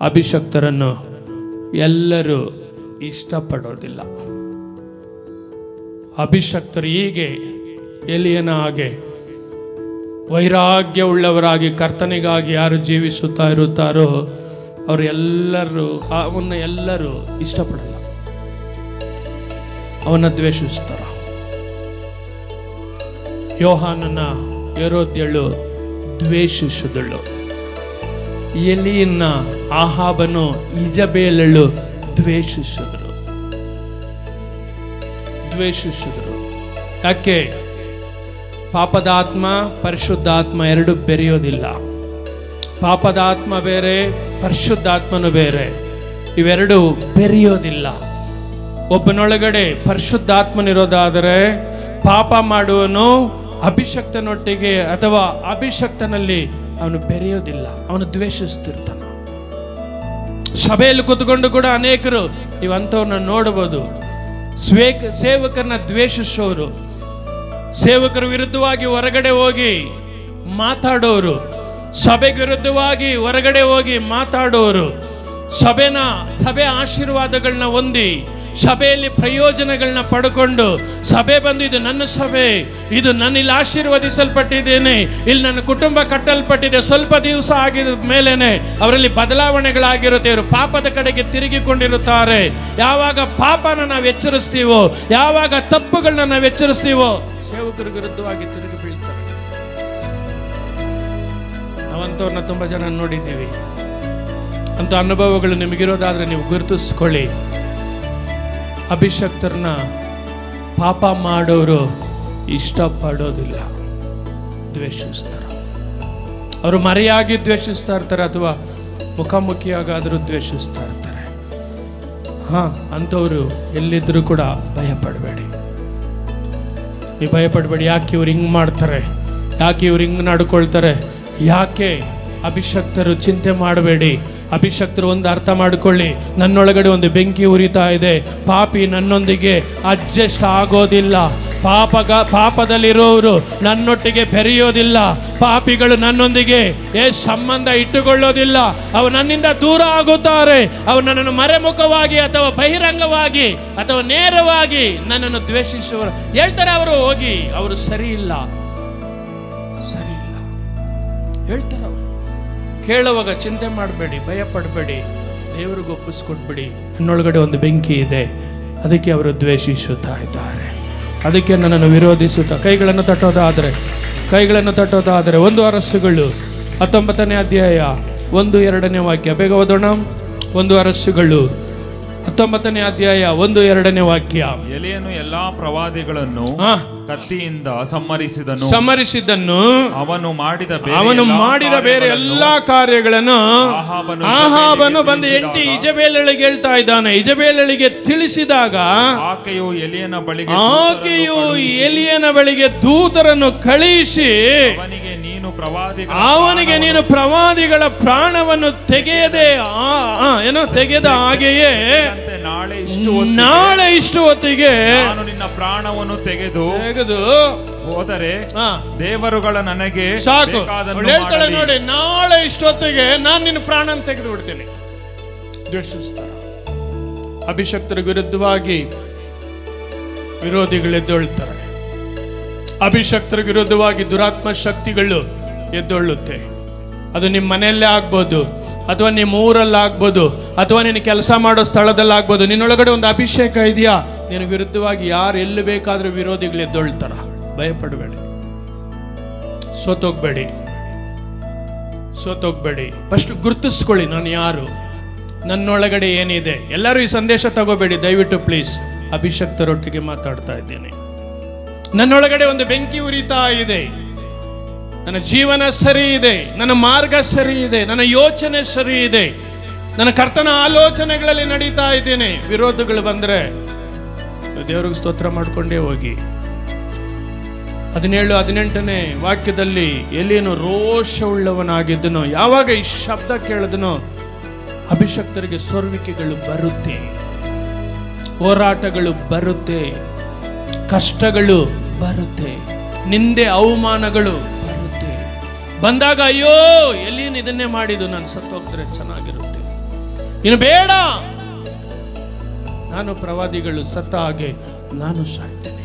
ಅಭಿಷಕ್ತರನ್ನು ಎಲ್ಲರೂ ಇಷ್ಟಪಡೋದಿಲ್ಲ. ಅಭಿಷಕ್ತರು ಹೀಗೆ ಎಲಿಯನ ಹಾಗೆ ವೈರಾಗ್ಯವುಳ್ಳವರಾಗಿ ಕರ್ತನಿಗಾಗಿ ಯಾರು ಜೀವಿಸುತ್ತಾ ಇರುತ್ತಾರೋ ಅವರು ಎಲ್ಲರೂ ಇಷ್ಟಪಡಲ್ಲ, ಅವನ ದ್ವೇಷಿಸ್ತಾರ. ಯೋಹಾನನ ಹೆರೋದ್ಯಳು ದ್ವೇಷಿಸಿದಳು. ಎಲಿಯನ್ನ ಆಹಾಬನು ಇಜಬೇಲಳು ದ್ವೇಷಿಸಿದರು. ಯಾಕೆ? ಪಾಪದಾತ್ಮ ಪರಿಶುದ್ಧಾತ್ಮ ಎರಡು ಬೆರೆಯೋದಿಲ್ಲ. ಪಾಪದಾತ್ಮ ಬೇರೆ, ಪರಿಶುದ್ಧಾತ್ಮನು ಬೇರೆ, ಇವೆರಡು ಬೆರೆಯೋದಿಲ್ಲ. ಒಬ್ಬನೊಳಗಡೆ ಪರಿಶುದ್ಧಾತ್ಮನಿರೋದಾದರೆ ಪಾಪ ಮಾಡುವನು ಅಭಿಷಕ್ತನೊಟ್ಟಿಗೆ ಅಥವಾ ಅಭಿಷಕ್ತನಲ್ಲಿ ಅವನು ಬೆರೆಯೋದಿಲ್ಲ, ಅವನು ದ್ವೇಷಿಸ್ತಿರ್ತಾನ. ಸಭೆಯಲ್ಲಿ ಕೂತ್ಕೊಂಡು ಕೂಡ ಅನೇಕರು ನೀವಂಥವ್ರನ್ನ ನೋಡಬಹುದು. ಸೇವಕರನ್ನ ದ್ವೇಷಿಸೋರು, ಸೇವಕರ ವಿರುದ್ಧವಾಗಿ ಹೊರಗಡೆ ಹೋಗಿ ಮಾತಾಡೋರು, ಸಭೆಗೆ ವಿರುದ್ಧವಾಗಿ ಹೊರಗಡೆ ಹೋಗಿ ಮಾತಾಡೋರು, ಸಭೆ ಆಶೀರ್ವಾದಗಳನ್ನ ಹೊಂದಿ ಸಭೆಯಲ್ಲಿ ಪ್ರಯೋಜನಗಳನ್ನ ಪಡ್ಕೊಂಡು ಸಭೆ ಬಂದು ಇದು ನನ್ನ ಸಭೆ, ಇದು ನಾನು ಇಲ್ಲಿ ಆಶೀರ್ವದಿಸಲ್ಪಟ್ಟಿದ್ದೇನೆ, ಇಲ್ಲಿ ನನ್ನ ಕುಟುಂಬ ಕಟ್ಟಲ್ಪಟ್ಟಿದೆ, ಸ್ವಲ್ಪ ದಿವಸ ಆಗಿದ ಮೇಲೇನೆ ಅವರಲ್ಲಿ ಬದಲಾವಣೆಗಳಾಗಿರುತ್ತೆ. ಇವರು ಪಾಪದ ಕಡೆಗೆ ತಿರುಗಿಕೊಂಡಿರುತ್ತಾರೆ. ಯಾವಾಗ ಪಾಪನ ನಾವು ಎಚ್ಚರಿಸ್ತೀವೋ, ಯಾವಾಗ ತಪ್ಪುಗಳನ್ನ ನಾವು ಎಚ್ಚರಿಸ್ತೀವೋ, ಸೇವಕರ ವಿರುದ್ಧವಾಗಿ ತಿರುಗಿ ಬೀಳ್ತಾರೆ. ನಾವಂತವ್ರನ್ನ ತುಂಬಾ ಜನ ನೋಡಿದ್ದೀವಿ. ಅಂತ ಅನುಭವಗಳು ನಿಮಗಿರೋದಾದ್ರೆ ನೀವು ಗುರುತಿಸ್ಕೊಳ್ಳಿ. ಅಭಿಷಕ್ತರನ್ನ ಪಾಪ ಮಾಡೋರು ಇಷ್ಟಪಡೋದಿಲ್ಲ, ದ್ವೇಷಿಸ್ತಾರೆ. ಅವರು ಮರೆಯಾಗಿ ದ್ವೇಷಿಸ್ತಾ ಇರ್ತಾರೆ ಅಥವಾ ಮುಖಾಮುಖಿಯಾಗಾದರೂ ದ್ವೇಷಿಸ್ತಾ ಇರ್ತಾರೆ. ಅಂಥವ್ರು ಎಲ್ಲಿದ್ದರೂ ಕೂಡ ಭಯಪಡಬೇಡಿ. ನೀವು ಭಯಪಡಬೇಡಿ. ಯಾಕೆ ಇವ್ರು ಹಿಂಗೆ ಮಾಡ್ತಾರೆ, ಯಾಕೆ ಇವ್ರು ಹಿಂಗೆ ನಡ್ಕೊಳ್ತಾರೆ, ಯಾಕೆ? ಅಭಿಷಕ್ತರು ಚಿಂತೆ ಮಾಡಬೇಡಿ. ಅಭಿಷಕ್ತರು ಒಂದು ಅರ್ಥ ಮಾಡಿಕೊಳ್ಳಿ, ನನ್ನೊಳಗಡೆ ಒಂದು ಬೆಂಕಿ ಉರಿತಾ ಇದೆ. ಪಾಪಿ ನನ್ನೊಂದಿಗೆ ಅಡ್ಜಸ್ಟ್ ಆಗೋದಿಲ್ಲ. ಪಾಪದಲ್ಲಿರೋರು ನನ್ನೊಟ್ಟಿಗೆ ಬೆರೆಯೋದಿಲ್ಲ. ಪಾಪಿಗಳು ನನ್ನೊಂದಿಗೆ ಸಂಬಂಧ ಇಟ್ಟುಕೊಳ್ಳೋದಿಲ್ಲ. ಅವರು ನನ್ನಿಂದ ದೂರ ಆಗುತ್ತಾರೆ. ಅವರು ನನ್ನನ್ನು ಮರೆಮುಖವಾಗಿ ಅಥವಾ ಬಹಿರಂಗವಾಗಿ ಅಥವಾ ನೇರವಾಗಿ ನನ್ನನ್ನು ದ್ವೇಷಿಸುವರು ಹೇಳ್ತಾರೆ. ಅವರು ಹೋಗಿ ಅವರು ಸರಿ ಇಲ್ಲ ಹೇಳ್ತಾರೆ. ಅವರು ಕೇಳುವಾಗ ಚಿಂತೆ ಮಾಡಬೇಡಿ, ಭಯ ಪಡಬೇಡಿ, ದೇವರಿಗೆ ಒಪ್ಪಿಸ್ಕೊಟ್ಬಿಡಿ. ನನ್ನೊಳಗಡೆ ಒಂದು ಬೆಂಕಿ ಇದೆ, ಅದಕ್ಕೆ ಅವರು ದ್ವೇಷಿಸುತ್ತಾ ಇದ್ದಾರೆ, ಅದಕ್ಕೆ ನನ್ನನ್ನು ವಿರೋಧಿಸುತ್ತಾ. ಕೈಗಳನ್ನು ತಟ್ಟೋದಾದರೆ 1 ಅರಸುಗಳು 19ನೇ ಅಧ್ಯಾಯ 1-2ನೇ ವಾಕ್ಯ. ಬೇಗ ಓದೋಣ. 1 ಅರಸುಗಳು 19ನೇ ಅಧ್ಯಾಯ 1-2ನೇ ವಾಕ್ಯ. ಎಲಿಯನು ಎಲ್ಲಾ ಪ್ರವಾದಿಗಳನ್ನು ಕತ್ತಿಯಿಂದ ಸಂಹರಿಸಿದನ್ನು ಅವನು ಮಾಡಿದ ಬೇರೆ ಎಲ್ಲಾ ಕಾರ್ಯಗಳನ್ನು ಆಹಾಬನು ಬಂದು ಹೆಂಡತಿ ಇಜಬೇಲಳಿಗೆ ಹೇಳ್ತಾ ಇದ್ದಾನೆ. ಇಜಬೇಲಳಿಗೆ ತಿಳಿಸಿದಾಗ ಆಕೆಯು ಎಲಿಯನ ಬಳಿಗೆ ದೂತರನ್ನು ಕಳುಹಿಸಿ ಅವನಿಗೆ ನೀನು ಪ್ರವಾದಿಗಳ ಪ್ರಾಣವನ್ನು ತೆಗೆದ ಹಾಗೆಯೇ ನಾಳೆ ಇಷ್ಟು ಹೊತ್ತಿಗೆ ನಾನು ನಿನ್ನ ಪ್ರಾಣವನ್ನು ತೆಗೆದು ಹೋದರೆ ದೇವರುಗಳ ನನಗೆ ಸಾಕು. ಹೇಳ್ತಾಳೆ ನೋಡಿ, ನಾಳೆ ಇಷ್ಟೊತ್ತಿಗೆ ನಾನು ನಿನ್ನ ಪ್ರಾಣ ತೆಗೆದು ಬಿಡ್ತೀನಿ. ದ್ವೇಷಿಸ್ತಾರ. ಅಭಿಷಕ್ತರ ವಿರುದ್ಧವಾಗಿ ವಿರೋಧಿಗಳು ಎದ್ದೊಳ್ತಾರೆ. ಅಭಿಷಕ್ತರ ವಿರುದ್ಧವಾಗಿ ದುರಾತ್ಮ ಶಕ್ತಿಗಳು ಎದ್ದೊಳ್ಳುತ್ತೆ. ಅದು ನಿಮ್ಮ ಮನೆಯಲ್ಲೇ ಆಗ್ಬೋದು, ಅಥವಾ ನಿಮ್ಮ ಊರಲ್ಲಿ ಆಗ್ಬೋದು, ಅಥವಾ ನೀನು ಕೆಲಸ ಮಾಡೋ ಸ್ಥಳದಲ್ಲಿ ಆಗ್ಬೋದು. ನಿನ್ನೊಳಗಡೆ ಒಂದು ಅಭಿಷೇಕ ಇದೆಯಾ, ನಿನ್ನ ವಿರುದ್ಧವಾಗಿ ಯಾರು ಎಲ್ಲಿ ಬೇಕಾದ್ರೂ ವಿರೋಧಿಗಳು ಎದ್ದೊಳ್ತಾರ. ಭಯಪಡಬೇಡಿ, ಸೋತೋಗ್ಬೇಡಿ. ಫಸ್ಟ್ ಗುರುತಿಸ್ಕೊಳ್ಳಿ, ನಾನು ಯಾರು, ನನ್ನೊಳಗಡೆ ಏನಿದೆ. ಎಲ್ಲರೂ ಈ ಸಂದೇಶ ತಗೋಬೇಡಿ ದಯವಿಟ್ಟು ಪ್ಲೀಸ್. ಅಭಿಷಕ್ತರೊಟ್ಟಿಗೆ ಮಾತಾಡ್ತಾ ಇದ್ದೇನೆ. ನನ್ನೊಳಗಡೆ ಒಂದು ಬೆಂಕಿ ಉರಿತಾ ಇದೆ, ನನ್ನ ಜೀವನ ಸರಿ ಇದೆ, ನನ್ನ ಮಾರ್ಗ ಸರಿ ಇದೆ, ನನ್ನ ಯೋಚನೆ ಸರಿ ಇದೆ, ನನ್ನ ಕರ್ತನ ಆಲೋಚನೆಗಳಲ್ಲಿ ನಡೀತಾ ಇದ್ದೇನೆ. ವಿರೋಧಗಳು ಬಂದ್ರೆ ದೇವರಿಗೆ ಸ್ತೋತ್ರ ಮಾಡ್ಕೊಂಡೇ ಹೋಗಿ. 17-18ನೇ ವಾಕ್ಯದಲ್ಲಿ ಎಲಿಯನು ರೋಷವುಳ್ಳವನಾಗಿದ್ದನು. ಯಾವಾಗ ಈ ಶಬ್ದ ಕೇಳಿದನೋ ಅಭಿಷಕ್ತರಿಗೆ ಸೋರುವಿಕೆಗಳು ಬರುತ್ತೆ, ಹೋರಾಟಗಳು ಬರುತ್ತೆ, ಕಷ್ಟಗಳು ಬರುತ್ತೆ, ನಿಂದೆ ಅವಮಾನಗಳು ಬರುತ್ತೆ. ಬಂದಾಗ ಅಯ್ಯೋ ಎಲಿಯನ್ ಇದನ್ನೇ ಮಾಡಿದ್ದು, ನಾನು ಸತ್ತೋಗ್ತಾರೆ ಚೆನ್ನಾಗಿರುತ್ತೆ. ಇನ್ನು ಬೇಡ, ನಾನು ಪ್ರವಾದಿಗಳು ಸತ್ತ ಹಾಗೆ ನಾನು ಸಾಯ್ತೇನೆ.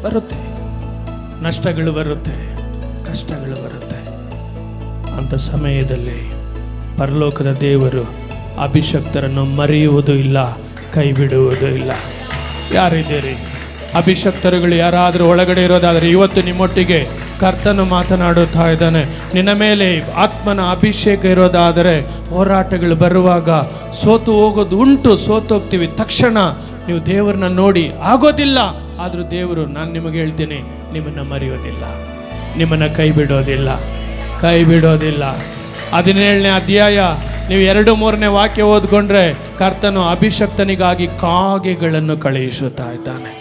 ಬರುತ್ತೆ, ನಷ್ಟಗಳು ಬರುತ್ತೆ, ಕಷ್ಟಗಳು ಬರುತ್ತೆ. ಅಂತ ಸಮಯದಲ್ಲಿ ಪರಲೋಕದ ದೇವರು ಅಭಿಷಕ್ತರನ್ನು ಮರೆಯುವುದೂ ಇಲ್ಲ, ಕೈ ಬಿಡುವುದೂ ಇಲ್ಲ. ಯಾರಿದ್ದೀರಿ ಅಭಿಷಕ್ತರುಗಳು? ಯಾರಾದರೂ ಒಳಗಡೆ ಇರೋದಾದರೆ ಇವತ್ತು ನಿಮ್ಮೊಟ್ಟಿಗೆ ಕರ್ತನು ಮಾತನಾಡುತ್ತಾ ಇದ್ದಾನೆ. ನಿನ್ನ ಮೇಲೆ ಆತ್ಮನ ಅಭಿಷೇಕ ಇರೋದಾದರೆ ಹೋರಾಟಗಳು ಬರುವಾಗ ಸೋತು ಹೋಗೋದು ಉಂಟು, ಸೋತೋಗ್ತೀವಿ. ತಕ್ಷಣ ನೀವು ದೇವರನ್ನ ನೋಡಿ ಆಗೋದಿಲ್ಲ. ಆದರೂ ದೇವರು, ನಾನು ನಿಮಗೆ ಹೇಳ್ತೀನಿ, ನಿಮ್ಮನ್ನು ಮರೆಯೋದಿಲ್ಲ, ನಿಮ್ಮನ್ನು ಕೈ ಬಿಡೋದಿಲ್ಲ, ಕೈ ಬಿಡೋದಿಲ್ಲ. 17ನೇ ಅಧ್ಯಾಯ ನೀವು 2-3ನೇ ವಾಕ್ಯ ಓದ್ಕೊಂಡ್ರೆ ಕರ್ತನು ಅಭಿಷಕ್ತನಿಗಾಗಿ ಕಾಗೆಗಳನ್ನು ಕಳುಹಿಸುತ್ತಾ ಇದ್ದಾನೆ.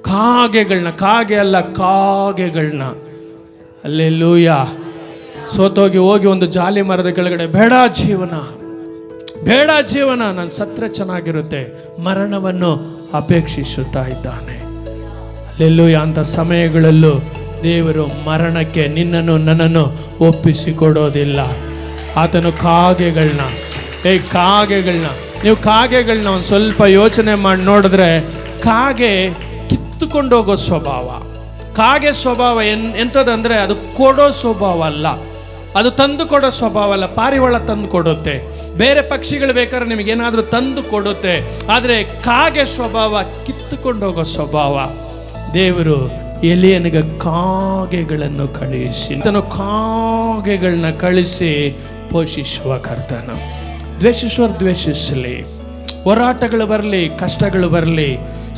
ಕಾಗೆಗಳನ್ನ, ಕಾಗೆ ಅಲ್ಲ ಕಾಗೆಗಳನ್ನ. ಅಲ್ಲೆಲ್ಲೂಯ. ಸೋತೋಗಿ ಹೋಗಿ ಒಂದು ಜಾಲಿ ಮರದ ಕೆಳಗಡೆ, ಬೇಡ ಜೀವನ, ಬೇಡ ಜೀವನ, ನಾನು ಸತ್ರೆ ಚೆನ್ನಾಗಿರುತ್ತೆ, ಮರಣವನ್ನು ಅಪೇಕ್ಷಿಸುತ್ತಾ ಇದ್ದಾನೆ. ಅಲ್ಲೆಲ್ಲೂಯ. ಅಂತ ಸಮಯಗಳಲ್ಲೂ ದೇವರು ಮರಣಕ್ಕೆ ನಿನ್ನನ್ನು ನನ್ನನ್ನು ಒಪ್ಪಿಸಿಕೊಡೋದಿಲ್ಲ. ಆತನು ಕಾಗೆಗಳನ್ನ, ನೀವು ಕಾಗೆಗಳನ್ನ ಒಂದು ಸ್ವಲ್ಪ ಯೋಚನೆ ಮಾಡಿ ನೋಡಿದ್ರೆ, ಕಾಗೆ ಕಿತ್ತುಕೊಂಡೋಗೋ ಸ್ವಭಾವ. ಕಾಗೆ ಸ್ವಭಾವ ಎಂಥದಂದರೆ ಅದು ಕೊಡೋ ಸ್ವಭಾವ ಅಲ್ಲ, ಅದು ತಂದು ಕೊಡೋ ಸ್ವಭಾವ ಅಲ್ಲ. ಪಾರಿವಾಳ ತಂದು ಕೊಡುತ್ತೆ, ಬೇರೆ ಪಕ್ಷಿಗಳು ಬೇಕಾದ್ರೆ ನಿಮಗೇನಾದರೂ ತಂದು ಕೊಡುತ್ತೆ. ಆದರೆ ಕಾಗೆ ಸ್ವಭಾವ ಕಿತ್ತುಕೊಂಡೋಗೋ ಸ್ವಭಾವ. ದೇವರು ಎಲಿಯನಿಗೆ ಕಾಗೆಗಳನ್ನು ಕಳಿಸಿ, ತನ್ನ ಕಾಗೆಗಳನ್ನ ಕಳಿಸಿ ಪೋಷಿಸುವ ಕರ್ತನು. ದ್ವೇಷಿಸಲಿ, ಹೋರಾಟಗಳು ಬರಲಿ, ಕಷ್ಟಗಳು ಬರಲಿ,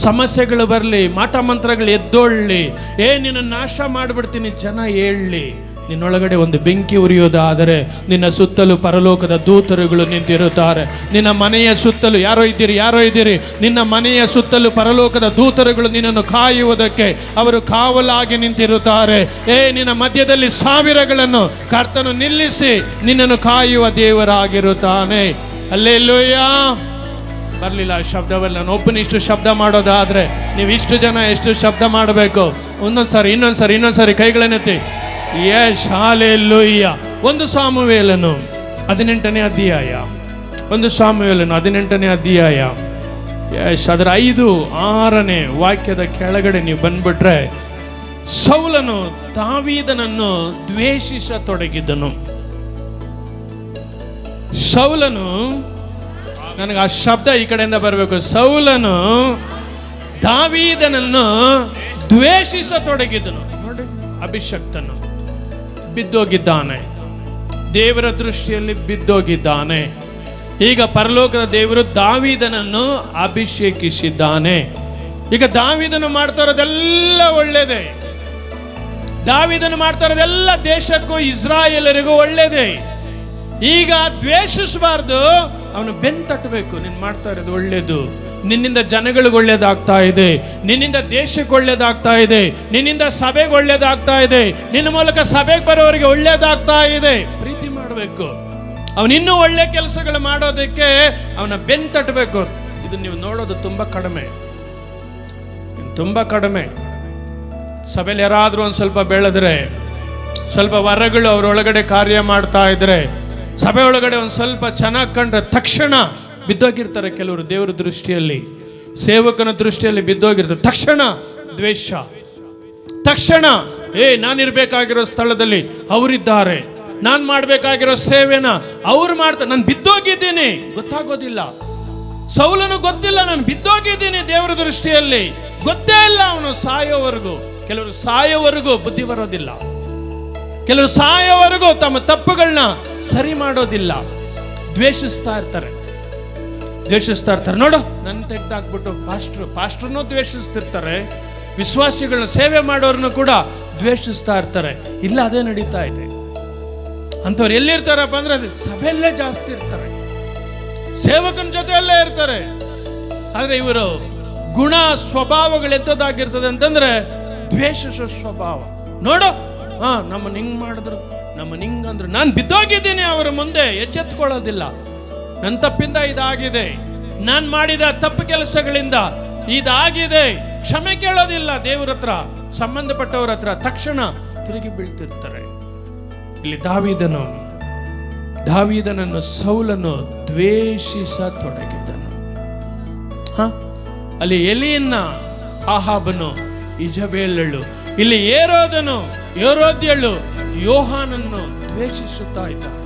ಸಮಸ್ಯೆಗಳು ಬರಲಿ, ಮಾಟ ಮಂತ್ರಗಳು ಎದ್ದೊಳ್ಳಿ, ನಿನ್ನ ನಾಶ ಮಾಡಿಬಿಡ್ತೀನಿ ಜನ ಹೇಳಲಿ, ನಿನ್ನೊಳಗಡೆ ಒಂದು ಬೆಂಕಿ ಉರಿಯೋದಾದರೆ ನಿನ್ನ ಸುತ್ತಲೂ ಪರಲೋಕದ ದೂತರುಗಳು ನಿಂತಿರುತ್ತಾರೆ. ನಿನ್ನ ಮನೆಯ ಸುತ್ತಲೂ ಯಾರೋ ಇದ್ದೀರಿ, ನಿನ್ನ ಮನೆಯ ಸುತ್ತಲೂ ಪರಲೋಕದ ದೂತರುಗಳು ನಿನ್ನನ್ನು ಕಾಯುವುದಕ್ಕೆ ಅವರು ಕಾವಲಾಗಿ ನಿಂತಿರುತ್ತಾರೆ. ನಿನ್ನ ಮಧ್ಯದಲ್ಲಿ ಸಾವಿರಗಳನ್ನು ಕರ್ತನು ನಿಲ್ಲಿಸಿ ನಿನ್ನನ್ನು ಕಾಯುವ ದೇವರಾಗಿರುತ್ತಾನೆ. ಅಲ್ಲೆಲ್ಲೂಯ. ಬರಲಿಲ್ಲ ಶಬ್ದವಲ್ಲ, ನಾನು ಒಬ್ಬನ ಇಷ್ಟು ಶಬ್ದ ಮಾಡೋದಾದರೆ ನೀವು ಇಷ್ಟು ಜನ ಎಷ್ಟು ಶಬ್ದ ಮಾಡಬೇಕು? ಇನ್ನೊಂದ್ಸರಿ ಕೈಗಳನ್ನೆತ್ತಿ. ಯಶ್, ಹಲ್ಲೆಲೂಯ. 1 ಸಾಮುವೇಲನು 18ನೇ ಅಧ್ಯಾಯ, 1 ಸಾಮುವೇಲನು 18ನೇ ಅಧ್ಯಾಯ, ಯಶ್ ಅದರ 5-6ನೇ ವಾಕ್ಯದ ಕೆಳಗಡೆ ನೀವು ಬಂದ್ಬಿಟ್ರೆ, ಸೌಲನು ದಾವೀದನನ್ನು ದ್ವೇಷಿಸತೊಡಗಿದನು. ಸೌಲನು, ನನಗೆ ಆ ಶಬ್ದ ಈ ಕಡೆಯಿಂದ ಬರಬೇಕು. ಸೌಲನು ದಾವೀದನನ್ನು ದ್ವೇಷಿಸತೊಡಗಿದನು. ನೋಡಿ, ಅಭಿಷಕ್ತನು ಬಿದ್ದೋಗಿದ್ದಾನೆ, ದೇವರ ದೃಷ್ಟಿಯಲ್ಲಿ ಬಿದ್ದೋಗಿದ್ದಾನೆ. ಈಗ ಪರಲೋಕದ ದೇವರು ದಾವೀದನನ್ನು ಅಭಿಷೇಕಿಸಿದ್ದಾನೆ. ಈಗ ದಾವೀದನು ಮಾಡ್ತಾ ಇರೋದೆಲ್ಲ ಒಳ್ಳೇದೇ, ದಾವೀದನು ಮಾಡ್ತಾ ಇರೋದೆಲ್ಲ ದೇಶಕ್ಕೂ ಇಸ್ರಾಯೇಲರಿಗೂ ಒಳ್ಳೇದೇ. ಈಗ ದ್ವೇಷಿಸಬಾರ್ದು, ಅವನು ಬೆನ್ನು ತಟ್ಟಬೇಕು. ನೀನು ಮಾಡ್ತಾ ಇರೋದು ಒಳ್ಳೇದು, ನಿನ್ನಿಂದ ಜನಗಳಿಗೆ ಒಳ್ಳೇದಾಗ್ತಾ ಇದೆ, ನಿನ್ನಿಂದ ದೇಶಕ್ಕೆ ಒಳ್ಳೇದಾಗ್ತಾ ಇದೆ, ನಿನ್ನಿಂದ ಸಭೆಗೆ ಒಳ್ಳೇದಾಗ್ತಾ ಇದೆ, ನಿನ್ನ ಮೂಲಕ ಸಭೆಗೆ ಬರೋರಿಗೆ ಒಳ್ಳೇದಾಗ್ತಾ ಇದೆ. ಪ್ರೀತಿ ಮಾಡಬೇಕು. ಅವನಿನ್ನೂ ಒಳ್ಳೆ ಕೆಲಸಗಳು ಮಾಡೋದಕ್ಕೆ ಅವನ ಬೆನ್ನು ತಟ್ಟಬೇಕು. ಇದು ನೀವು ನೋಡೋದು ತುಂಬ ಕಡಿಮೆ. ಸಭೆಯಲ್ಲಿ ಯಾರಾದರೂ ಒಂದು ಸ್ವಲ್ಪ ಬೆಳೆದ್ರೆ, ಸ್ವಲ್ಪ ವರಗಳು ಅವರೊಳಗಡೆ ಕಾರ್ಯ ಮಾಡ್ತಾ ಇದ್ರೆ, ಸಭೆ ಒಳಗಡೆ ಒಂದು ಸ್ವಲ್ಪ ಚೆನ್ನಾಗಿ ಕಂಡ್ರೆ ತಕ್ಷಣ ಬಿದ್ದೋಗಿರ್ತಾರೆ. ಕೆಲವರು ದೇವರ ದೃಷ್ಟಿಯಲ್ಲಿ, ಸೇವಕನ ದೃಷ್ಟಿಯಲ್ಲಿ ಬಿದ್ದೋಗಿರ್ತಾರೆ. ತಕ್ಷಣ ದ್ವೇಷ, ತಕ್ಷಣ ನಾನಿರ್ಬೇಕಾಗಿರೋ ಸ್ಥಳದಲ್ಲಿ ಅವರಿದ್ದಾರೆ, ನಾನು ಮಾಡಬೇಕಾಗಿರೋ ಸೇವೆನ ಅವ್ರು ಮಾಡ್ತಾರೆ, ನಾನು ಬಿದ್ದೋಗಿದ್ದೀನಿ. ಗೊತ್ತಾಗೋದಿಲ್ಲ. ಸೌಲನು ಗೊತ್ತಿಲ್ಲ, ನಾನು ಬಿದ್ದೋಗಿದ್ದೀನಿ ದೇವರ ದೃಷ್ಟಿಯಲ್ಲಿ, ಗೊತ್ತೇ ಇಲ್ಲ ಅವನು ಸಾಯೋವರೆಗೂ. ಕೆಲವರು ಸಾಯೋವರೆಗೂ ಬುದ್ಧಿ ಬರೋದಿಲ್ಲ, ಕೆಲವರು ಸಾಯೋವರೆಗೂ ತಮ್ಮ ತಪ್ಪುಗಳನ್ನ ಸರಿ ಮಾಡೋದಿಲ್ಲ, ದ್ವೇಷಿಸ್ತಾ ಇರ್ತಾರೆ. ನೋಡು, ನನ್ನ ತೆಗೆದಾಕ್ಬಿಟ್ಟು ಪಾಸ್ಟ್ರನ್ನೂ ದ್ವೇಷಿಸ್ತಿರ್ತಾರೆ, ವಿಶ್ವಾಸಿಗಳನ್ನ ಸೇವೆ ಮಾಡೋರನ್ನು ಕೂಡ ದ್ವೇಷಿಸ್ತಾ ಇರ್ತಾರೆ. ಇಲ್ಲ, ಅದೇ ನಡೀತಾ ಇದೆ. ಅಂಥವ್ರು ಎಲ್ಲಿರ್ತಾರಪ್ಪ ಅಂದ್ರೆ ಸಭೆಯಲ್ಲೇ ಜಾಸ್ತಿ ಇರ್ತಾರೆ, ಸೇವಕನ ಜೊತೆಯಲ್ಲೇ ಇರ್ತಾರೆ. ಆದ್ರೆ ಇವರು ಗುಣ ಸ್ವಭಾವಗಳು ಎಂಥದ್ದಾಗಿರ್ತದೆ ಅಂತಂದ್ರೆ ದ್ವೇಷಿಸೋ ಸ್ವಭಾವ. ನೋಡು, ನಮ್ಮನ್ನ ಹಿಂಗ್ ಮಾಡಿದ್ರು, ನಮ್ಮನ್ನ ಹಿಂಗಂದ್ರು, ನಾನು ಬಿದ್ದೋಗಿದ್ದೀನಿ ಅವರ ಮುಂದೆ, ಎಚ್ಚೆತ್ಕೊಳ್ಳೋದಿಲ್ಲ. ನನ್ನ ತಪ್ಪಿಂದ ಇದಾಗಿದೆ, ನಾನು ಮಾಡಿದ ತಪ್ಪು ಕೆಲಸಗಳಿಂದ ಇದಾಗಿದೆ, ಕ್ಷಮೆ ಕೇಳೋದಿಲ್ಲ ದೇವರ ಹತ್ರ, ಸಂಬಂಧಪಟ್ಟವ್ರ ಹತ್ರ. ತಕ್ಷಣ ತಿರುಗಿ ಬೀಳ್ತಿರ್ತಾರೆ. ಇಲ್ಲಿ ದಾವೀದನನ್ನು ಸೌಲನು ದ್ವೇಷಿಸತೊಡಗಿದನು. ಅಲ್ಲಿ ಎಲಿಯನ್ನ ಆಹಾಬನು, ಇಜಬೇಲಳು, ಇಲ್ಲಿ ಹೇರೋದ್ಯಳು ಯೋಹಾನನ್ನು ದ್ವೇಷಿಸುತ್ತಾ ಇದ್ದಾರೆ.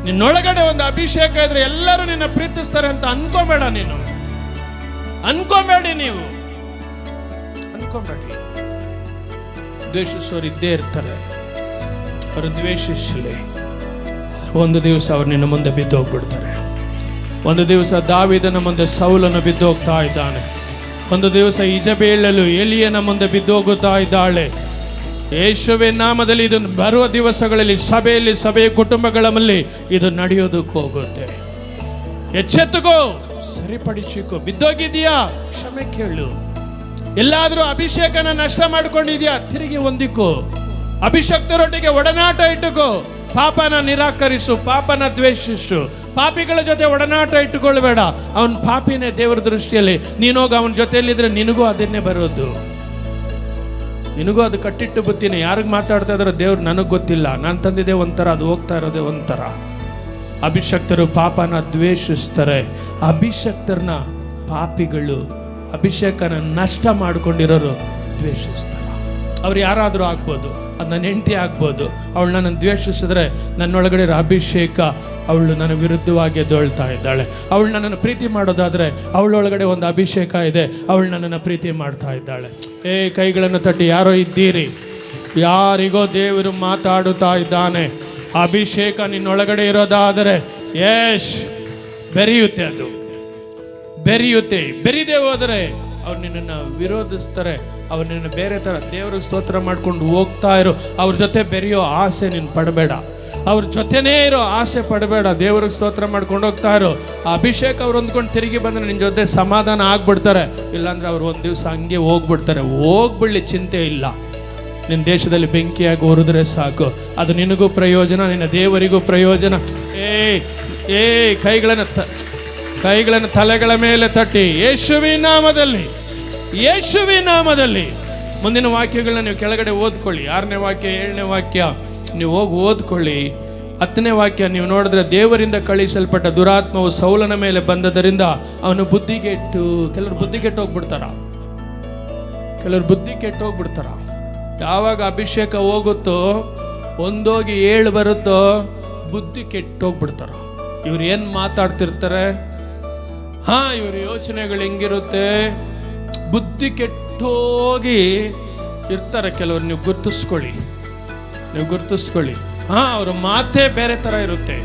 ನಿನ್ನೊಳಗಡೆ ಒಂದು ಅಭಿಷೇಕ ಇದ್ರೆ ಎಲ್ಲರೂ ನಿನ್ನ ಪ್ರೀತಿಸ್ತಾರೆ ಅಂತ ಅನ್ಕೋಬೇಡಿ. ನೀವು ಅನ್ಕೋಬೇಡಿ. ದ್ವೇಷಿಸೋರು ಇದ್ದೇ ಇರ್ತಾರೆ. ಅವರು ದ್ವೇಷಿಸಲಿ. ಒಂದು ದಿವಸ ಅವ್ರು ನಿನ್ನ ಮುಂದೆ ಬಿದ್ದೋಗ್ಬಿಡ್ತಾರೆ. ಒಂದು ದಿವಸ ದಾವೀದನ ಮುಂದೆ ಸೌಲನು ಬಿದ್ದೋಗ್ತಾ ಇದ್ದಾನೆ. ಒಂದು ದಿವಸ ಇಜಬೇಲಳು ಎಲಿಯನ ಮುಂದೆ ಬಿದ್ದೋಗುತ್ತಾ ಇದ್ದಾಳೆ. ಯೇಸುವಿನ ನಾಮದಲ್ಲಿ ಇದು ಬರುವ ದಿವಸಗಳಲ್ಲಿ ಸಭೆಯ ಕುಟುಂಬಗಳಲ್ಲಿ ಇದು ನಡೆಯೋದಕ್ಕೆ ಹೋಗುತ್ತೆ. ಎಚ್ಚೆತ್ತುಕೋ, ಸರಿಪಡಿಸಿಕೋ. ಬಿದ್ದೋಗಿದ್ಯಾ, ಕ್ಷಮೆ ಕೇಳು. ಎಲ್ಲಾದ್ರೂ ಅಭಿಷೇಕನ ನಷ್ಟ ಮಾಡ್ಕೊಂಡಿದ್ಯಾ, ತಿರುಗಿ ಹೊಂದಿಕೋ. ಅಭಿಷಕ್ತರೊಟ್ಟಿಗೆ ಒಡನಾಟ ಇಟ್ಟುಕೋ. ಪಾಪನ ನಿರಾಕರಿಸು, ಪಾಪನ ದ್ವೇಷಿಸು. ಪಾಪಿಗಳ ಜೊತೆ ಒಡನಾಟ ಇಟ್ಟುಕೊಳ್ಬೇಡ. ಅವನ್ ಪಾಪಿನೇ ದೇವರ ದೃಷ್ಟಿಯಲ್ಲಿ. ನೀನೋಗ ಅವನ ಜೊತೆಯಲ್ಲಿದ್ರೆ ನಿನಗೂ ಅದನ್ನೇ ಬರೋದು. ನಿನಗೂ ಅದು ಕಟ್ಟಿಟ್ಟು ಬುತ್ತೀನಿ. ಯಾರಿಗೆ ಮಾತಾಡ್ತಾ ಇದಾರೋ ದೇವ್ರು ನನಗೆ ಗೊತ್ತಿಲ್ಲ. ನಾನು ತಂದಿದ್ದೆ ಒಂಥರ, ಅದು ಹೋಗ್ತಾ ಇರೋದೇ ಒಂಥರ. ಅಭಿಷಕ್ತರು ಪಾಪನ ದ್ವೇಷಿಸ್ತಾರೆ. ಅಭಿಷಕ್ತರನ್ನ ಪಾಪಿಗಳು, ಅಭಿಷೇಕನ ನಷ್ಟ ಮಾಡ್ಕೊಂಡಿರೋರು ದ್ವೇಷಿಸ್ತಾರೆ. ಅವ್ರು ಯಾರಾದರೂ ಆಗ್ಬೋದು, ಅದು ನನ್ನ ಹೆಂಡತಿ ಆಗ್ಬೋದು. ಅವಳು ನನ್ನನ್ನು ದ್ವೇಷಿಸಿದ್ರೆ ನನ್ನೊಳಗಡೆ ಇರೋ ಅಭಿಷೇಕ ಅವಳು ನನ್ನ ವಿರುದ್ಧವಾಗಿ ಎದ್ದೇಳ್ತಾ ಇದ್ದಾಳೆ. ಅವಳು ನನ್ನನ್ನು ಪ್ರೀತಿ ಮಾಡೋದಾದರೆ ಅವಳೊಳಗಡೆ ಒಂದು ಅಭಿಷೇಕ ಇದೆ, ಅವಳು ನನ್ನನ್ನು ಪ್ರೀತಿ ಮಾಡ್ತಾ ಇದ್ದಾಳೆ. ಕೈಗಳನ್ನು ತಟ್ಟಿ ಯಾರೋ ಇದ್ದೀರಿ, ಯಾರಿಗೋ ದೇವರು ಮಾತಾಡುತ್ತಾ ಇದ್ದಾನೆ. ಅಭಿಷೇಕ ನಿನ್ನೊಳಗಡೆ ಇರೋದಾದರೆ ಬೆರೆಯುತ್ತೆ. ಅದು ಬೆರೆಯುತ್ತೆ. ಬೆರಿದೆ ಹೋದರೆ ಅವ್ರು ನಿನ್ನನ್ನು ವಿರೋಧಿಸ್ತಾರೆ. ಅವ್ರು ನಿನ್ನ ಬೇರೆ ಥರ ದೇವ್ರಿಗೆ ಸ್ತೋತ್ರ ಮಾಡ್ಕೊಂಡು ಹೋಗ್ತಾ ಇರೋ. ಅವ್ರ ಜೊತೆ ಬೆರೆಯೋ ಆಸೆ ನೀನು ಪಡಬೇಡ. ಅವ್ರ ಜೊತೆನೇ ಇರೋ ಆಸೆ ಪಡಬೇಡ. ದೇವ್ರಿಗೆ ಸ್ತೋತ್ರ ಮಾಡ್ಕೊಂಡು ಹೋಗ್ತಾ ಇರೋ. ಆ ಅಭಿಷೇಕ ಅವ್ರು ಹೊಂದ್ಕೊಂಡು ತಿರುಗಿ ಬಂದರೆ ನಿನ್ನ ಜೊತೆ ಸಮಾಧಾನ ಆಗ್ಬಿಡ್ತಾರೆ. ಇಲ್ಲಾಂದ್ರೆ ಅವ್ರು ಒಂದು ದಿವಸ ಹಂಗೆ ಹೋಗ್ಬಿಡ್ತಾರೆ. ಹೋಗ್ಬಿಡ್ಲಿ, ಚಿಂತೆ ಇಲ್ಲ. ನಿನ್ನ ದೇಶದಲ್ಲಿ ಬೆಂಕಿಯಾಗಿ ಉರಿದ್ರೆ ಸಾಕು. ಅದು ನಿನಗೂ ಪ್ರಯೋಜನ, ನಿನ್ನ ದೇವರಿಗೂ ಪ್ರಯೋಜನ. ಕೈಗಳನ್ನು ತಲೆಗಳ ಮೇಲೆ ತಟ್ಟಿ ಯೇಸುವಿನ ನಾಮದಲ್ಲಿ ಮುಂದಿನ ವಾಕ್ಯಗಳನ್ನ ನೀವು ಕೆಳಗಡೆ ಓದ್ಕೊಳ್ಳಿ. 6ನೇ ವಾಕ್ಯ, 7ನೇ ವಾಕ್ಯ ನೀವು ಹೋಗಿ ಓದ್ಕೊಳ್ಳಿ. 10ನೇ ವಾಕ್ಯ ನೀವು ನೋಡಿದ್ರೆ, ದೇವರಿಂದ ಕಳಿಸಲ್ಪಟ್ಟ ದುರಾತ್ಮವು ಸೌಲನ ಮೇಲೆ ಬಂದದರಿಂದ ಅವನು ಬುದ್ಧಿಗೆಟ್ಟು. ಕೆಲವರು ಬುದ್ಧಿ ಕೆಟ್ಟೋಗ್ಬಿಡ್ತಾರ. ಯಾವಾಗ ಅಭಿಷೇಕ ಹೋಗುತ್ತೋ, ಒಂದೋಗಿ 7 ಬರುತ್ತೋ, ಬುದ್ಧಿ ಕೆಟ್ಟೋಗ್ಬಿಡ್ತಾರ. ಇವ್ರು ಏನು ಮಾತಾಡ್ತಿರ್ತಾರೆ, ಇವ್ರ ಯೋಚನೆಗಳು ಹೆಂಗಿರುತ್ತೆ, ಬುದ್ಧಿ ಕೆಟ್ಟೋಗಿ ಇರ್ತಾರೆ ಕೆಲವರು. ನೀವು ಗುರ್ತಿಸ್ಕೊಳ್ಳಿ. ಅವ್ರ ಮಾತೇ ಬೇರೆ ಥರ ಇರುತ್ತೆ.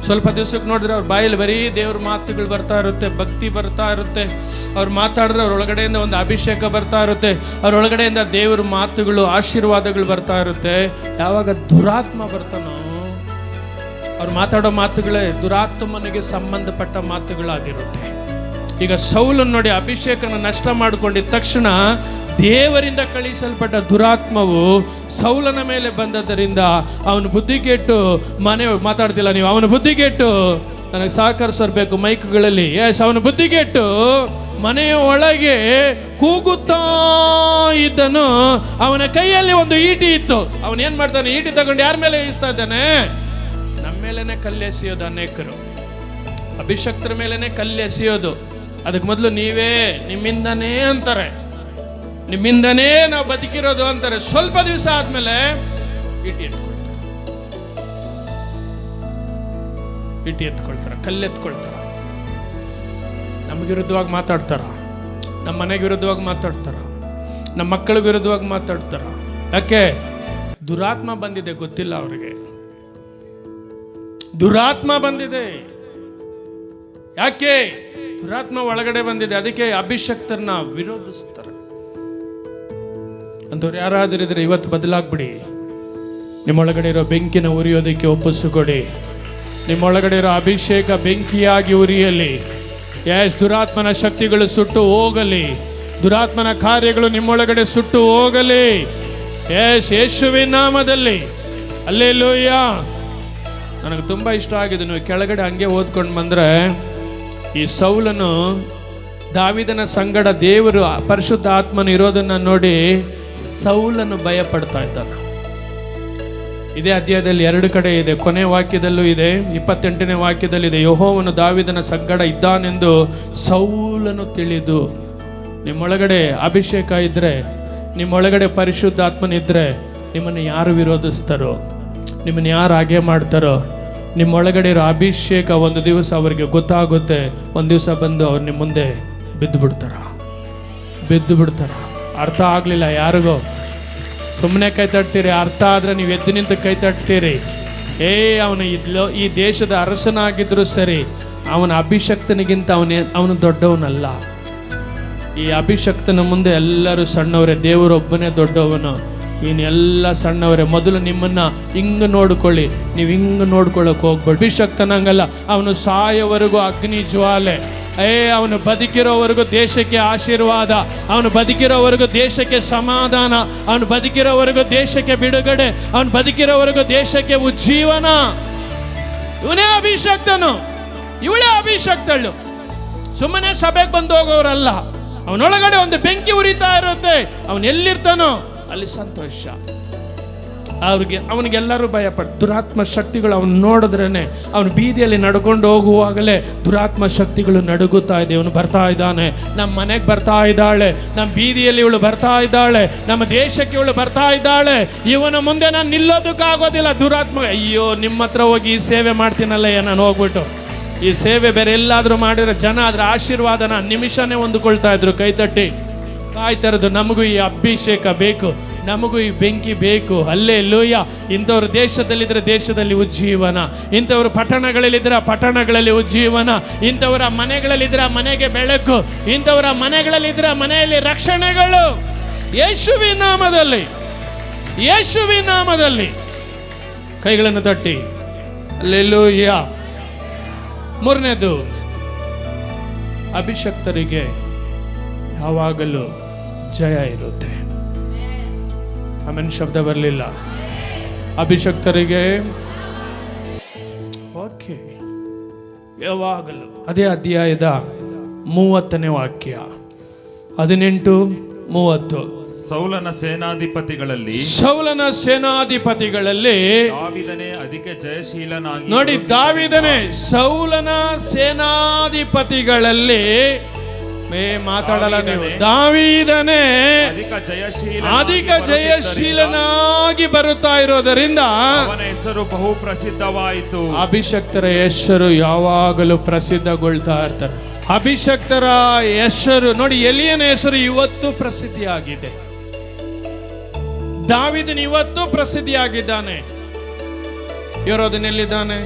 ಸ್ವಲ್ಪ ದಿವಸಕ್ಕೆ ನೋಡಿದ್ರೆ ಅವ್ರ ಬಾಯಲ್ಲಿ ಬರೀ ದೇವ್ರ ಮಾತುಗಳು ಬರ್ತಾ ಇರುತ್ತೆ, ಭಕ್ತಿ ಬರ್ತಾ ಇರುತ್ತೆ. ಅವ್ರು ಮಾತಾಡಿದ್ರೆ ಅವ್ರ ಒಳಗಡೆಯಿಂದ ಒಂದು ಅಭಿಷೇಕ ಬರ್ತಾ ಇರುತ್ತೆ. ಅವ್ರ ಒಳಗಡೆಯಿಂದ ದೇವ್ರ ಮಾತುಗಳು, ಆಶೀರ್ವಾದಗಳು ಬರ್ತಾ ಇರುತ್ತೆ. ಯಾವಾಗ ದುರಾತ್ಮ ಬರ್ತಾನೋ, ಅವ್ರು ಮಾತಾಡೋ ಮಾತುಗಳೇ ದುರಾತ್ಮನಿಗೆ ಸಂಬಂಧಪಟ್ಟ ಮಾತುಗಳಾಗಿರುತ್ತೆ. ಈಗ ಸೌಲನ್ನು ನೋಡಿ, ಅಭಿಷೇಕನ ನಷ್ಟ ಮಾಡಿಕೊಂಡಿದ್ದ ತಕ್ಷಣ ದೇವರಿಂದ ಕಳಿಸಲ್ಪಟ್ಟ ದುರಾತ್ಮವು ಸೌಲನ ಮೇಲೆ ಬಂದದರಿಂದ ಅವನು ಬುದ್ಧಿಗೆಟ್ಟು ಮಾತಾಡ್ತಿಲ್ಲ ನೀವು, ಅವನು ಬುದ್ಧಿಗೆಟ್ಟು ನನಗೆ ಸಹಕರಿಸಬೇಕು ಮೈಕ್ಗಳಲ್ಲಿ. ಅವನು ಬುದ್ಧಿಗೆಟ್ಟು ಮನೆಯ ಒಳಗೆ ಕೂಗುತ್ತಾ ಇದ್ದನು. ಅವನ ಕೈಯಲ್ಲಿ ಒಂದು ಈಟಿ ಇತ್ತು. ಅವನೇನ್ ಮಾಡ್ತಾನೆ, ಈಟಿ ತಗೊಂಡು ಯಾರ ಮೇಲೆ ಏರಿಸ್ತಾ ಇದ್ದಾನೆ? ನಮ್ಮ ಮೇಲೇನೆ ಕಲ್ಲೆಸೆಯೋದು. ಅನೇಕರು ಅಭಿಷಕ್ತರ ಮೇಲೇನೆ ಕಲ್ಲೆಸೆಯೋದು. ಅದಕ್ಕೆ ಮೊದಲು ನಿಮ್ಮಿಂದನೇ ಅಂತಾರೆ, ನಿಮ್ಮಿಂದನೇ ನಾವು ಬದುಕಿರೋದು ಅಂತಾರೆ. ಸ್ವಲ್ಪ ದಿವಸ ಆದ್ಮೇಲೆ ಇಟಿ ಎತ್ಕೊಳ್ತಾರ, ಕಲ್ಲೆತ್ಕೊಳ್ತಾರ. ನಮಗೆ ವಿರುದ್ಧವಾಗಿ ಮಾತಾಡ್ತಾರ, ನಮ್ಮ ಮನೆಗೆ ವಿರುದ್ಧವಾಗಿ ಮಾತಾಡ್ತಾರ, ನಮ್ಮ ಮಕ್ಕಳಿಗೆ ವಿರುದ್ಧವಾಗಿ ಮಾತಾಡ್ತಾರ. ಯಾಕೆ? ದುರಾತ್ಮ ಬಂದಿದೆ, ಗೊತ್ತಿಲ್ಲ ಅವರಿಗೆ. ದುರಾತ್ಮ ಬಂದಿದೆ. ಯಾಕೆ? ದುರಾತ್ಮ ಒಳಗಡೆ ಬಂದಿದೆ. ಅದಕ್ಕೆ ಅಭಿಷಕ್ತರನ್ನ ವಿರೋಧಿಸ್ತಾರೆ. ಅಂಥವ್ರು ಯಾರಾದರಿದ್ರೆ ಇವತ್ತು ಬದಲಾಗ್ಬಿಡಿ. ನಿಮ್ಮೊಳಗಡೆ ಇರೋ ಬೆಂಕಿನ ಉರಿಯೋದಕ್ಕೆ ಒಪ್ಪಿಸಿಕೊಡಿ. ನಿಮ್ಮೊಳಗಡೆ ಇರೋ ಅಭಿಷೇಕ ಬೆಂಕಿಯಾಗಿ ಉರಿಯಲಿ. ದುರಾತ್ಮನ ಶಕ್ತಿಗಳು ಸುಟ್ಟು ಹೋಗಲಿ. ದುರಾತ್ಮನ ಕಾರ್ಯಗಳು ನಿಮ್ಮೊಳಗಡೆ ಸುಟ್ಟು ಹೋಗಲಿ. ಯೇಸುವಿನ ನಾಮದಲ್ಲಿ. ಹಲ್ಲೆಲೂಯಾ. ನನಗೆ ತುಂಬ ಇಷ್ಟ ಆಗಿದೆ. ನೀವು ಕೆಳಗಡೆ ಹಂಗೆ ಓದ್ಕೊಂಡು ಬಂದರೆ, ಈ ಸೌಲನು ದಾವೀದನ ಸಂಗಡ ದೇವರು ಪರಿಶುದ್ಧ ಆತ್ಮನು ಇರೋದನ್ನು ನೋಡಿ ಸೌಲನು ಭಯ ಪಡ್ತಾ ಇದ್ದಾನೆ. ಇದೇ ಅಧ್ಯಾಯದಲ್ಲಿ 2 ಕಡೆ ಇದೆ, ಕೊನೆ ವಾಕ್ಯದಲ್ಲೂ ಇದೆ, 28ನೇ ವಾಕ್ಯದಲ್ಲಿದೆ. ಯೆಹೋವನು ದಾವೀದನ ಸಂಗಡ ಇದ್ದಾನೆಂದು ಸೌಲನು ತಿಳಿದು. ನಿಮ್ಮೊಳಗಡೆ ಅಭಿಷೇಕ ಇದ್ದರೆ, ನಿಮ್ಮೊಳಗಡೆ ಪರಿಶುದ್ಧಾತ್ಮನಿದ್ರೆ ನಿಮ್ಮನ್ನು ಯಾರು ವಿರೋಧಿಸ್ತಾರೋ, ನಿಮ್ಮನ್ನು ಯಾರು ಹಾಗೆ ಮಾಡ್ತಾರೋ, ನಿಮ್ಮೊಳಗಡೆ ಇರೋ ಅಭಿಷೇಕ ಒಂದು ದಿವಸ ಅವರಿಗೆ ಗೊತ್ತಾಗುತ್ತೆ. ಒಂದು ದಿವಸ ಬಂದು ಅವ್ರು ನಿಮ್ಮ ಮುಂದೆ ಬಿದ್ದು ಬಿಡ್ತಾರ. ಅರ್ಥ ಆಗಲಿಲ್ಲ ಯಾರಿಗೋ, ಸುಮ್ಮನೆ ಕೈ ತಟ್ತೀರಿ. ಅರ್ಥ ಆದರೆ ನೀವು ಎದ್ದು ನಿಂತು ಕೈ ತಟ್ತೀರಿ. ಅವನು ಈ ದೇಶದ ಅರಸನಾಗಿದ್ದರೂ ಸರಿ, ಅವನ ಅಭಿಷಕ್ತನಿಗಿಂತ ಅವನು ದೊಡ್ಡವನಲ್ಲ. ಈ ಅಭಿಷಕ್ತನ ಮುಂದೆ ಎಲ್ಲರೂ ಸಣ್ಣವರೇ, ದೇವರೊಬ್ಬನೇ ದೊಡ್ಡವನು. ಇನ್ನೆಲ್ಲ ಸಣ್ಣವರೇ. ಮೊದಲು ನಿಮ್ಮನ್ನು ಹಿಂಗೆ ನೋಡ್ಕೊಳ್ಳಿ, ನೀವು ಹಿಂಗೆ ನೋಡ್ಕೊಳ್ಳೋಕೆ ಹೋಗ್ಬೇಡಿ. ಅಭಿಷಕ್ತನಂಗಲ್ಲ, ಅವನು ಸಾಯೋವರೆಗೂ ಅಗ್ನಿ ಜ್ವಾಲೆ. ಅವನು ಬದುಕಿರೋವರೆಗೂ ದೇಶಕ್ಕೆ ಆಶೀರ್ವಾದ, ಅವನು ಬದುಕಿರೋವರೆಗೂ ದೇಶಕ್ಕೆ ಸಮಾಧಾನ, ಅವನು ಬದುಕಿರೋವರೆಗೂ ದೇಶಕ್ಕೆ ಬಿಡುಗಡೆ, ಅವನು ಬದುಕಿರೋವರೆಗೂ ದೇಶಕ್ಕೆ ಉಜ್ಜೀವನ. ಇವನೇ ಅಭಿಷಕ್ತನು, ಇವಳೇ ಅಭಿಷಕ್ತಳು. ಸುಮ್ಮನೆ ಸಭೆಗೆ ಬಂದು ಹೋಗೋರಲ್ಲ. ಅವನೊಳಗಡೆ ಒಂದು ಬೆಂಕಿ ಉರಿತಾ ಇರುತ್ತೆ. ಅವನು ಎಲ್ಲಿರ್ತಾನೋ ಅಲ್ಲಿ ಸಂತೋಷ. ಅವನಿಗೆಲ್ಲರೂ ಭಯಪಟ್ಟು, ದುರಾತ್ಮ ಶಕ್ತಿಗಳು ಅವನು ನೋಡಿದ್ರೇನೆ, ಅವನು ಬೀದಿಯಲ್ಲಿ ನಡ್ಕೊಂಡು ಹೋಗುವಾಗಲೇ ದುರಾತ್ಮ ಶಕ್ತಿಗಳು ನಡುಗುತ್ತಾ ಇದೆ. ಇವನು ಬರ್ತಾ ಇದ್ದಾನೆ, ನಮ್ಮ ಮನೆಗೆ ಬರ್ತಾ ಇದ್ದಾಳೆ, ನಮ್ಮ ಬೀದಿಯಲ್ಲಿ ಇವಳು ಬರ್ತಾ ಇದ್ದಾಳೆ, ನಮ್ಮ ದೇಶಕ್ಕೆ ಇವಳು ಬರ್ತಾ ಇದ್ದಾಳೆ. ಇವನ ಮುಂದೆ ನಾನು ನಿಲ್ಲೋದಕ್ಕಾಗೋದಿಲ್ಲ. ದುರಾತ್ಮ, ಅಯ್ಯೋ ನಿಮ್ಮ ಹತ್ರ ಹೋಗಿ ಈ ಸೇವೆ ಮಾಡ್ತೀನಲ್ಲಯ್ಯ ನಾನು ಹೋಗ್ಬಿಟ್ಟು. ಈ ಸೇವೆ ಬೇರೆ ಎಲ್ಲಾದರೂ ಮಾಡಿದ್ರೆ ಜನ ಅದರ ಆಶೀರ್ವಾದನ ನಿಮಿಷನೇ ಹೊಂದ್ಕೊಳ್ತಾ ಇದ್ರು. ಕೈತಟ್ಟಿ ಕಾಯ್ತರದು. ನಮಗೂ ಈ ಅಭಿಷೇಕ ಬೇಕು, ನಮಗೂ ಈ ಬೆಂಕಿ ಬೇಕು. ಹಲ್ಲೆಲೂಯಾ. ಇಂಥವ್ರು ದೇಶದಲ್ಲಿದ್ದರೆ ದೇಶದಲ್ಲಿ ಉಜ್ಜೀವನ, ಇಂಥವ್ರು ಪಟ್ಟಣಗಳಲ್ಲಿದ್ದರೆ ಪಟ್ಟಣಗಳಲ್ಲಿ ಉಜ್ಜೀವನ, ಇಂಥವರ ಮನೆಗಳಲ್ಲಿದ್ದರೆ ಮನೆಗೆ ಬೆಳಕು, ಇಂಥವರ ಮನೆಗಳಲ್ಲಿದ್ದರೆ ಮನೆಯಲ್ಲಿ ರಕ್ಷಣೆಗಳು. ಯೇಸುವಿನ ನಾಮದಲ್ಲಿ, ಯೇಸುವಿನ ನಾಮದಲ್ಲಿ ಕೈಗಳನ್ನು ತಟ್ಟಿ ಹಲ್ಲೆಲೂಯಾ. 3ನೇದು, ಅಭಿಷಕ್ತರಿಗೆ ಯಾವಾಗಲೂ ಜಯ ಇರುತ್ತೆ. ಆಮೇಲೆ ಶಬ್ದ ಬರಲಿಲ್ಲ. ಅಭಿಷಕ್ತರಿಗೆ ಓಕೆ, ಯಾವಾಗಲೂ. ಅದೇ ಅಧ್ಯಾಯದ 30ನೇ ವಾಕ್ಯ, 18-30. ಸೌಲನ ಸೇನಾಧಿಪತಿಗಳಲ್ಲಿ ದಾವೀದನೇ ಅಧಿಕ ಜಯಶೀಲನಾಗಿ. ನೋಡಿ, ದಾವೀದನೇ ಸೌಲನ ಸೇನಾಧಿಪತಿಗಳಲ್ಲಿ ಮಾತಾಡಲ್ಲ ನೀವು. ದಾವೀದನೇ ಅಧಿಕ ಜಯಶೀಲನಾಗಿ ಬರುತ್ತಾ ಇರೋದರಿಂದ ಅವನ ಹೆಸರು ಬಹು ಪ್ರಸಿದ್ಧವಾಯಿತು. ಅಭಿಷಕ್ತರ ಹೆಸರು ಯಾವಾಗಲೂ ಪ್ರಸಿದ್ಧಗೊಳ್ತಾ ಇರ್ತಾರೆ. ಅಭಿಷಕ್ತರ ಹೆಸರು ನೋಡಿ, ಎಲಿಯನ ಹೆಸರು ಇವತ್ತು ಪ್ರಸಿದ್ಧಿಯಾಗಿದೆ. ದಾವೀದನ ಇವತ್ತು ಪ್ರಸಿದ್ಧಿಯಾಗಿದ್ದಾನೆ. ಯೋರೋದನೆಲ್ಲಿದ್ದಾನೆ,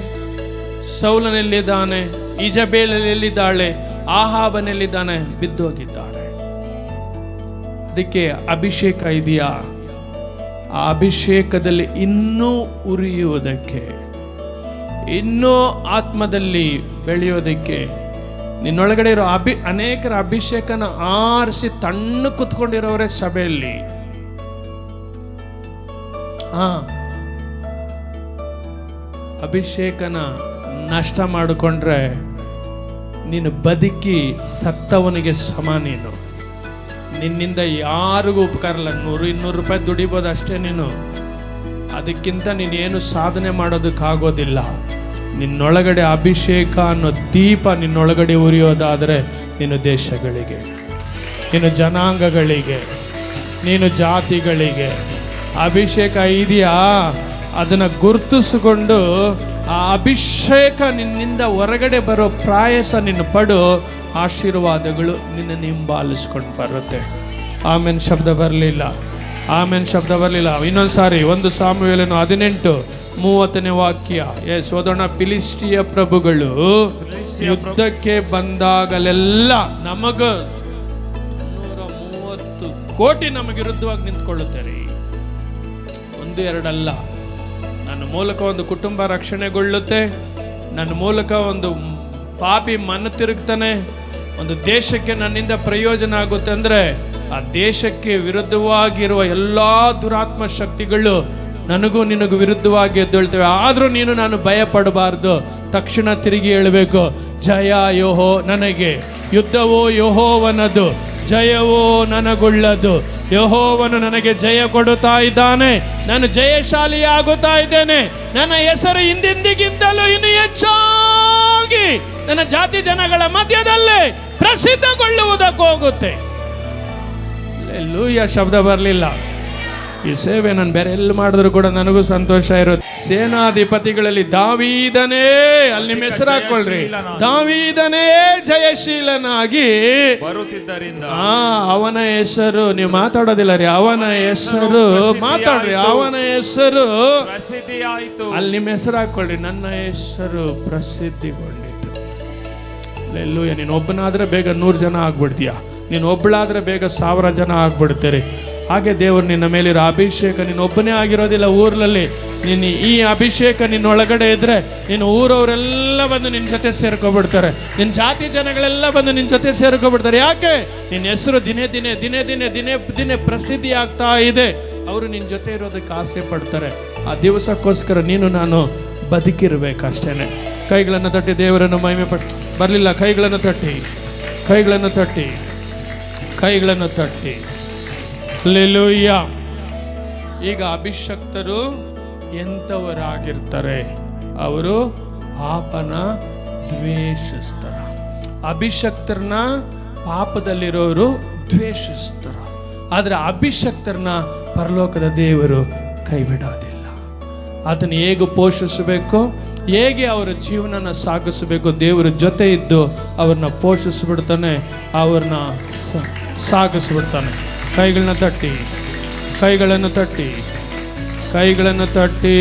ಸೌಲನೆಲ್ಲಿದ್ದಾನೆ, ಈಜಬೇಲಲ್ಲಿದ್ದಾಳೆ, ಆಹಾಬನೆಲ್ಲಿದ್ದಾನೆ, ಬಿದ್ದೋಗಿದ್ದಾಳೆ. ಅದಕ್ಕೆ ಅಭಿಷೇಕ ಇದೆಯಾ? ಆ ಅಭಿಷೇಕದಲ್ಲಿ ಇನ್ನೂ ಉರಿಯುವುದಕ್ಕೆ, ಇನ್ನೂ ಆತ್ಮದಲ್ಲಿ ಬೆಳೆಯೋದಕ್ಕೆ, ನಿನ್ನೊಳಗಡೆ ಇರೋ ಅನೇಕರ ಅಭಿಷೇಕನ ಆರಿಸಿ ತಣ್ಣ ಕುತ್ಕೊಂಡಿರೋರೇ ಸಭೆಯಲ್ಲಿ. ಅಭಿಷೇಕನ ನಷ್ಟ ಮಾಡಿಕೊಂಡ್ರೆ ನೀನು ಬದುಕಿ ಸತ್ತವನಿಗೆ ಸಮ. ನಿನ್ನಿಂದ ಯಾರಿಗೂ ಉಪಕಾರ ಇಲ್ಲ. 100-200 ರೂಪಾಯಿ ದುಡಿಬೋದು ಅಷ್ಟೇ ನೀನು. ಅದಕ್ಕಿಂತ ನೀನೇನು ಸಾಧನೆ ಮಾಡೋದಕ್ಕಾಗೋದಿಲ್ಲ. ನಿನ್ನೊಳಗಡೆ ಅಭಿಷೇಕ ಅನ್ನೋ ದೀಪ ನಿನ್ನೊಳಗಡೆ ಉರಿಯೋದಾದರೆ ನೀನು ದೇಶಗಳಿಗೆ, ನೀನು ಜನಾಂಗಗಳಿಗೆ, ನೀನು ಜಾತಿಗಳಿಗೆ ಅಭಿಷೇಕ ಇದೆಯಾ ಅದನ್ನು ಗುರುತಿಸಿಕೊಂಡು ಆ ಅಭಿಷೇಕ ನಿನ್ನಿಂದ ಹೊರಗಡೆ ಬರೋ ಪ್ರಾಯಸ ನಿನ್ನ ಪಡು, ಆಶೀರ್ವಾದಗಳು ನಿನ್ನನ್ನು ಹಿಂಬಾಲಿಸ್ಕೊಂಡು ಬರುತ್ತೆ. ಆಮೇನ್ ಶಬ್ದ ಬರಲಿಲ್ಲ, ಆಮೇನ್ ಶಬ್ದ ಬರಲಿಲ್ಲ. ಇನ್ನೊಂದು ಸಾರಿ 1 ಸಾಮುವೇಲನು 18:30ನೇ ವಾಕ್ಯ. ಸೋದರನ ಫಿಲಿಸ್ಟಿಯ ಪ್ರಭುಗಳು ಯುದ್ಧಕ್ಕೆ ಬಂದಾಗಲೆಲ್ಲ ನಮಗ 130 ಕೋಟಿ ನಮಗೆ ವಿರುದ್ಧವಾಗಿ ನಿಂತ್ಕೊಳ್ಳುತ್ತಾರೆ. 1-2 ಅಲ್ಲ. ನನ್ನ ಮೂಲಕ ಒಂದು ಕುಟುಂಬ ರಕ್ಷಣೆಗೊಳ್ಳುತ್ತೆ, ನನ್ನ ಮೂಲಕ ಒಂದು ಪಾಪಿ ಮನ ತಿರುಗ್ತಾನೆ, ಒಂದು ದೇಶಕ್ಕೆ ನನ್ನಿಂದ ಪ್ರಯೋಜನ ಆಗುತ್ತೆ. ಅಂದರೆ ಆ ದೇಶಕ್ಕೆ ವಿರುದ್ಧವಾಗಿರುವ ಎಲ್ಲ ದುರಾತ್ಮ ಶಕ್ತಿಗಳು ನನಗೂ ನಿನಗೂ ವಿರುದ್ಧವಾಗಿ ಎದ್ದೇಳ್ತೇವೆ. ಆದರೂ ನಾನು ಭಯ ಪಡಬಾರ್ದು. ತಕ್ಷಣ ತಿರುಗಿ ಹೇಳಬೇಕು, ಜಯ ಯೋಹೋ ನನಗೆ, ಯುದ್ಧವೋ ಯೆಹೋವನದು, ಜಯವೋ ನನಗುಳ್ಳದು. ಯೆಹೋವನು ನನಗೆ ಜಯ ಕೊಡುತ್ತಾ ಇದ್ದಾನೆ. ನಾನು ಜಯಶಾಲಿಯಾಗುತ್ತಾ ಇದ್ದೇನೆ. ನನ್ನ ಹೆಸರು ಹಿಂದಿಂದಿಗಿಂತಲೂ ಇನ್ನು ಹೆಚ್ಚಾಗಿ ನನ್ನ ಜಾತಿ ಜನಗಳ ಮಧ್ಯದಲ್ಲೇ ಪ್ರಸಿದ್ಧಗೊಳ್ಳುವುದಕ್ಕೋಗುತ್ತೆ. ಲೂಯ ಶಬ್ದ ಬರಲಿಲ್ಲ. ಈ ಸೇವೆ ನಾನು ಬೇರೆ ಎಲ್ಲಿ ಮಾಡಿದ್ರು ಕೂಡ ನನಗೂ ಸಂತೋಷ ಇರುತ್ತೆ. ಸೇನಾಧಿಪತಿಗಳಲ್ಲಿ ದಾವೀದನೇ, ಅಲ್ಲಿ ನಿಮ್ಮ ಹೆಸರು ಹಾಕೊಳ್ರಿ, ದಾವೀದನೇ ಜಯಶೀಲನಾಗಿ ಬರುತ್ತಿದ್ದರಿಂದ ಅವನ ಹೆಸರು, ನೀವು ಮಾತಾಡೋದಿಲ್ಲ ರೀ, ಅವನ ಹೆಸರು ಮಾತಾಡ್ರಿ, ಅವನ ಹೆಸರು ಪ್ರಸಿದ್ಧಿಯಾಯಿತು. ಅಲ್ಲಿ ನಿಮ್ಮ ಹೆಸರು ಹಾಕೊಳ್ರಿ, ನನ್ನ ಹೆಸರು ಪ್ರಸಿದ್ಧಿಗೊಂಡಿತು. ಅಲ್ಲೆಲ್ಲೂಯ. ನೀನು ಒಬ್ಬನಾದ್ರೆ ಬೇಗ 100 ಜನ ಆಗ್ಬಿಡ್ತೀಯ, ನೀನು ಒಬ್ಬಳಾದ್ರೆ ಬೇಗ 1000 ಜನ ಆಗ್ಬಿಡ್ತೀರಿ. ಹಾಗೆ ದೇವರು ನಿನ್ನ ಮೇಲಿರೋ ಅಭಿಷೇಕ ನೀನು ಒಬ್ಬನೇ ಆಗಿರೋದಿಲ್ಲ. ಊರಲ್ಲಿ ನೀನು ಈ ಅಭಿಷೇಕ ನಿನ್ನೊಳಗಡೆ ಇದ್ರೆ ನೀನು ಊರವರೆಲ್ಲ ಬಂದು ನಿನ್ನ ಜೊತೆ ಸೇರ್ಕೊಬಿಡ್ತಾರೆ. ನಿನ್ನ ಜಾತಿ ಜನಗಳೆಲ್ಲ ಬಂದು ನಿನ್ನ ಜೊತೆ ಸೇರ್ಕೊಬಿಡ್ತಾರೆ. ಯಾಕೆ? ನಿನ್ನ ಹೆಸರು ದಿನೇ ದಿನೇ ದಿನೇ ದಿನೇ ದಿನೇ ದಿನೇ ಪ್ರಸಿದ್ಧಿ ಆಗ್ತಾ ಇದೆ. ಅವರು ನಿನ್ನ ಜೊತೆ ಇರೋದಕ್ಕೆ ಆಸೆ ಪಡ್ತಾರೆ. ಆ ದಿವಸಕ್ಕೋಸ್ಕರ ನೀನು ನಾನು ಬದುಕಿರ್ಬೇಕಷ್ಟೇನೆ. ಕೈಗಳನ್ನು ತಟ್ಟಿ ದೇವರನ್ನು ಮಹಿಮೆ ಬರಲಿಲ್ಲ. ಕೈಗಳನ್ನು ತಟ್ಟಿ, ಕೈಗಳನ್ನು ತಟ್ಟಿ, ಕೈಗಳನ್ನು ತಟ್ಟಿ. ಹಲ್ಲೆಲೂಯ. ಈಗ ಅಭಿಷಕ್ತರು ಎಂಥವರಾಗಿರ್ತಾರೆ? ಅವರು ಪಾಪನ ದ್ವೇಷಿಸ್ತಾರ. ಅಭಿಷಕ್ತರನ್ನ ಪಾಪದಲ್ಲಿರೋರು ದ್ವೇಷಿಸ್ತಾರ. ಆದರೆ ಅಭಿಷಕ್ತರನ್ನ ಪರಲೋಕದ ದೇವರು ಕೈ ಬಿಡೋದಿಲ್ಲ. ಅದನ್ನು ಹೇಗೆ ಪೋಷಿಸಬೇಕು, ಹೇಗೆ ಅವರ ಜೀವನನ ಸಾಗಿಸಬೇಕು, ದೇವರ ಜೊತೆ ಇದ್ದು ಅವ್ರನ್ನ ಪೋಷಿಸ್ಬಿಡ್ತಾನೆ, ಅವ್ರನ್ನ ಸಾಗಿಸ್ಬಿಡ್ತಾನೆ. ಕೈಗಳನ್ನ ತಟ್ಟಿ, ಕೈಗಳನ್ನು ತಟ್ಟಿ, ಕೈಗಳನ್ನು ತಟ್ಟಿ.